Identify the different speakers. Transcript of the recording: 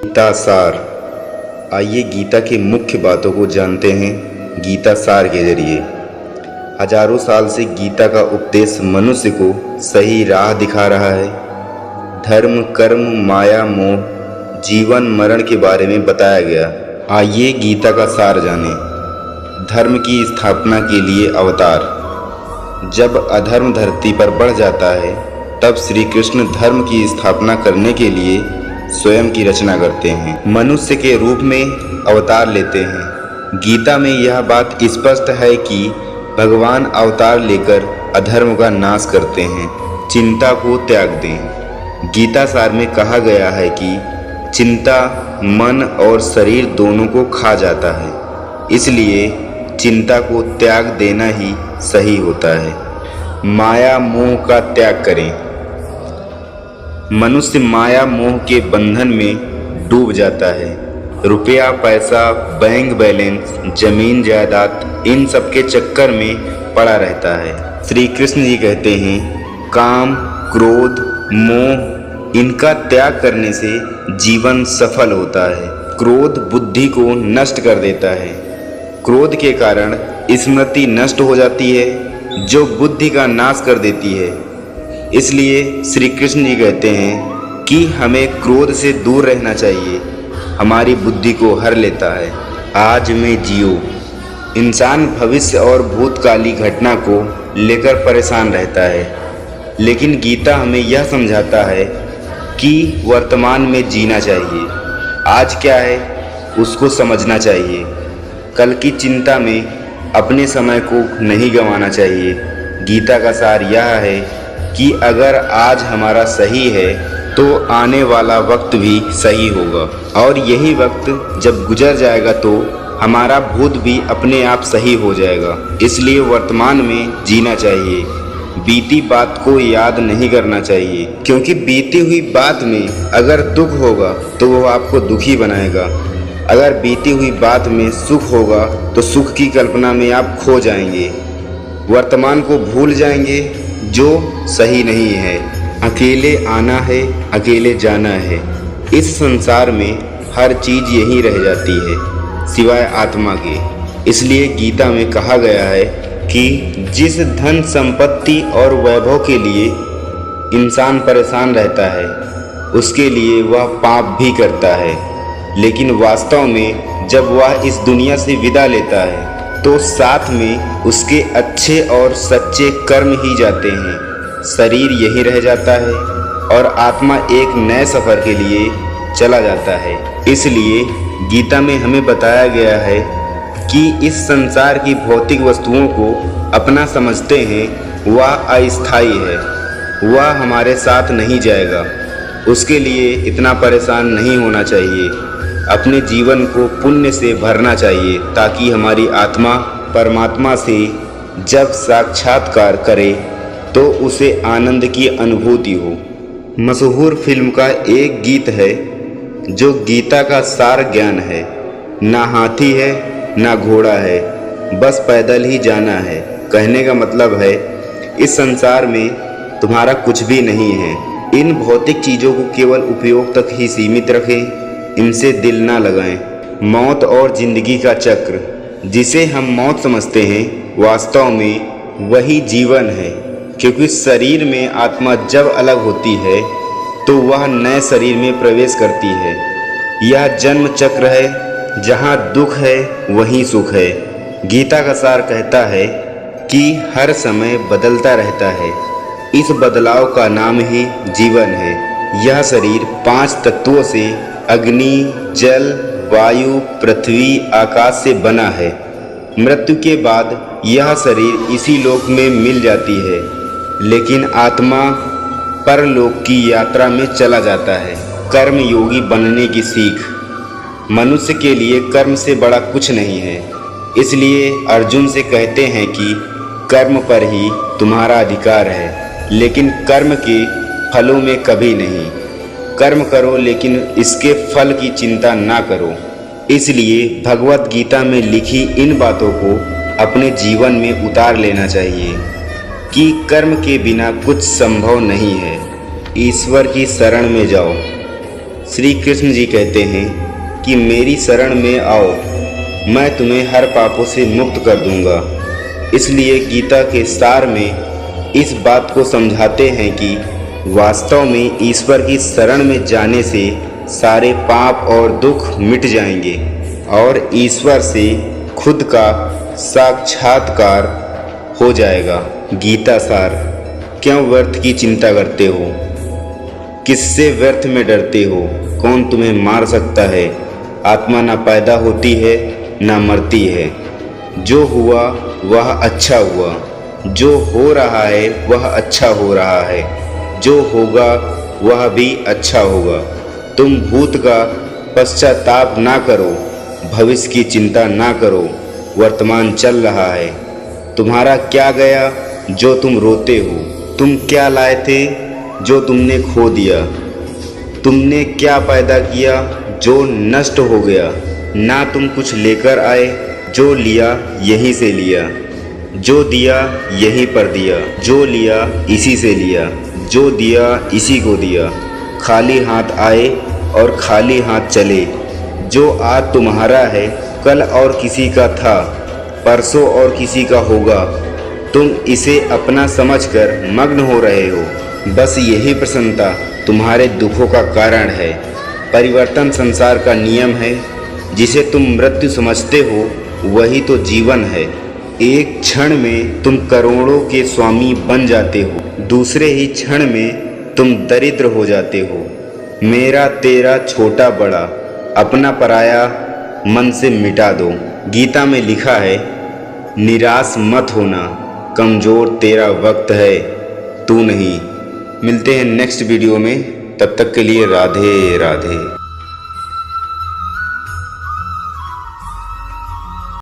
Speaker 1: गीता सार। आइए गीता की मुख्य बातों को जानते हैं गीता सार के जरिए। हजारों साल से गीता का उपदेश मनुष्य को सही राह दिखा रहा है। धर्म, कर्म, माया, मोह, जीवन मरण के बारे में बताया गया। आइए गीता का सार जानें। धर्म की स्थापना के लिए अवतार। जब अधर्म धरती पर बढ़ जाता है तब श्री कृष्ण धर्म की स्थापना करने के लिए स्वयं की रचना करते हैं, मनुष्य के रूप में अवतार लेते हैं। गीता में यह बात स्पष्ट है कि भगवान अवतार लेकर अधर्म का नाश करते हैं। चिंता को त्याग दें। गीता सार में कहा गया है कि चिंता मन और शरीर दोनों को खा जाता है, इसलिए चिंता को त्याग देना ही सही होता है। माया मोह का त्याग करें। मनुष्य माया मोह के बंधन में डूब जाता है। रुपया, पैसा, बैंक बैलेंस, जमीन जायदाद, इन सब के चक्कर में पड़ा रहता है। श्री कृष्ण जी कहते हैं काम, क्रोध, मोह इनका त्याग करने से जीवन सफल होता है। क्रोध बुद्धि को नष्ट कर देता है। क्रोध के कारण स्मृति नष्ट हो जाती है जो बुद्धि का नाश कर देती है। इसलिए श्री कृष्ण जी कहते हैं कि हमें क्रोध से दूर रहना चाहिए। हमारी बुद्धि को हर लेता है। आज में जियो। इंसान भविष्य और भूतकाली घटना को लेकर परेशान रहता है, लेकिन गीता हमें यह समझाता है कि वर्तमान में जीना चाहिए। आज क्या है उसको समझना चाहिए। कल की चिंता में अपने समय को नहीं गंवाना चाहिए। गीता का सार यह है कि अगर आज हमारा सही है तो आने वाला वक्त भी सही होगा, और यही वक्त जब गुजर जाएगा तो हमारा भूत भी अपने आप सही हो जाएगा। इसलिए वर्तमान में जीना चाहिए। बीती बात को याद नहीं करना चाहिए, क्योंकि बीती हुई बात में अगर दुख होगा तो वो आपको दुखी बनाएगा। अगर बीती हुई बात में सुख होगा तो सुख की कल्पना में आप खो जाएंगे। वर्तमान को भूल जाएंगे जो सही नहीं है। अकेले आना है, अकेले जाना है। इस संसार में हर चीज यहीं रह जाती है सिवाय आत्मा के। इसलिए गीता में कहा गया है कि जिस धन संपत्ति और वैभव के लिए इंसान परेशान रहता है उसके लिए वह पाप भी करता है, लेकिन वास्तव में जब वह इस दुनिया से विदा लेता है तो साथ में उसके अच्छे और सच्चे कर्म ही जाते हैं। शरीर यहीं रह जाता है और आत्मा एक नए सफ़र के लिए चला जाता है। इसलिए गीता में हमें बताया गया है कि इस संसार की भौतिक वस्तुओं को अपना समझते हैं वह अस्थायी है, वह हमारे साथ नहीं जाएगा। उसके लिए इतना परेशान नहीं होना चाहिए। अपने जीवन को पुण्य से भरना चाहिए ताकि हमारी आत्मा परमात्मा से जब साक्षात्कार करे तो उसे आनंद की अनुभूति हो। मशहूर फिल्म का एक गीत है जो गीता का सार ज्ञान है। ना हाथी है ना घोड़ा है, बस पैदल ही जाना है। कहने का मतलब है इस संसार में तुम्हारा कुछ भी नहीं है। इन भौतिक चीज़ों को केवल उपयोग तक ही सीमित रखें, इनसे दिल ना लगाएं। मौत और जिंदगी का चक्र, जिसे हम मौत समझते हैं, वास्तव में वही जीवन है, क्योंकि शरीर में आत्मा जब अलग होती है तो वह नए शरीर में प्रवेश करती है। यह जन्म चक्र है, जहाँ दुख है वहीं सुख है। गीता का सार कहता है कि हर समय बदलता रहता है। इस बदलाव का नाम ही जीवन है। यह शरीर 5 तत्वों से अग्नि, जल, वायु, पृथ्वी, आकाश से बना है। मृत्यु के बाद यह शरीर इसी लोक में मिल जाती है, लेकिन आत्मा परलोक की यात्रा में चला जाता है। कर्म योगी बनने की सीख। मनुष्य के लिए कर्म से बड़ा कुछ नहीं है, इसलिए अर्जुन से कहते हैं कि कर्म पर ही तुम्हारा अधिकार है, लेकिन कर्म के फलों में कभी नहीं। कर्म करो लेकिन इसके फल की चिंता ना करो। इसलिए भगवत गीता में लिखी इन बातों को अपने जीवन में उतार लेना चाहिए कि कर्म के बिना कुछ संभव नहीं है। ईश्वर की शरण में जाओ। श्री कृष्ण जी कहते हैं कि मेरी शरण में आओ, मैं तुम्हें हर पापों से मुक्त कर दूंगा। इसलिए गीता के सार में इस बात को समझाते हैं कि वास्तव में ईश्वर की शरण में जाने से सारे पाप और दुख मिट जाएंगे और ईश्वर से खुद का साक्षात्कार हो जाएगा। गीता सार। क्यों व्यर्थ की चिंता करते हो? किससे व्यर्थ में डरते हो? कौन तुम्हें मार सकता है? आत्मा ना पैदा होती है ना मरती है। जो हुआ वह अच्छा हुआ, जो हो रहा है वह अच्छा हो रहा है, जो होगा वह भी अच्छा होगा। तुम भूत का पश्चाताप ना करो, भविष्य की चिंता ना करो। वर्तमान चल रहा है। तुम्हारा क्या गया जो तुम रोते हो? तुम क्या लाए थे जो तुमने खो दिया? तुमने क्या पैदा किया जो नष्ट हो गया? ना तुम कुछ लेकर आए, जो लिया यहीं से लिया, जो दिया यहीं पर दिया, जो लिया इसी से लिया, जो दिया इसी को दिया। खाली हाथ आए और खाली हाथ चले। जो आज तुम्हारा है कल और किसी का था, परसों और किसी का होगा। तुम इसे अपना समझकर मग्न हो रहे हो। बस यही प्रसन्नता तुम्हारे दुखों का कारण है। परिवर्तन संसार का नियम है। जिसे तुम मृत्यु समझते हो वही तो जीवन है। एक क्षण में तुम करोड़ों के स्वामी बन जाते हो, दूसरे ही क्षण में तुम दरिद्र हो जाते हो। मेरा तेरा छोटा बड़ा, अपना पराया मन से मिटा दो। गीता में लिखा है, निराश मत होना, कमज़ोर तेरा वक्त है, तू नहीं। मिलते हैं नेक्स्ट वीडियो में, तब तक के लिए राधे राधे।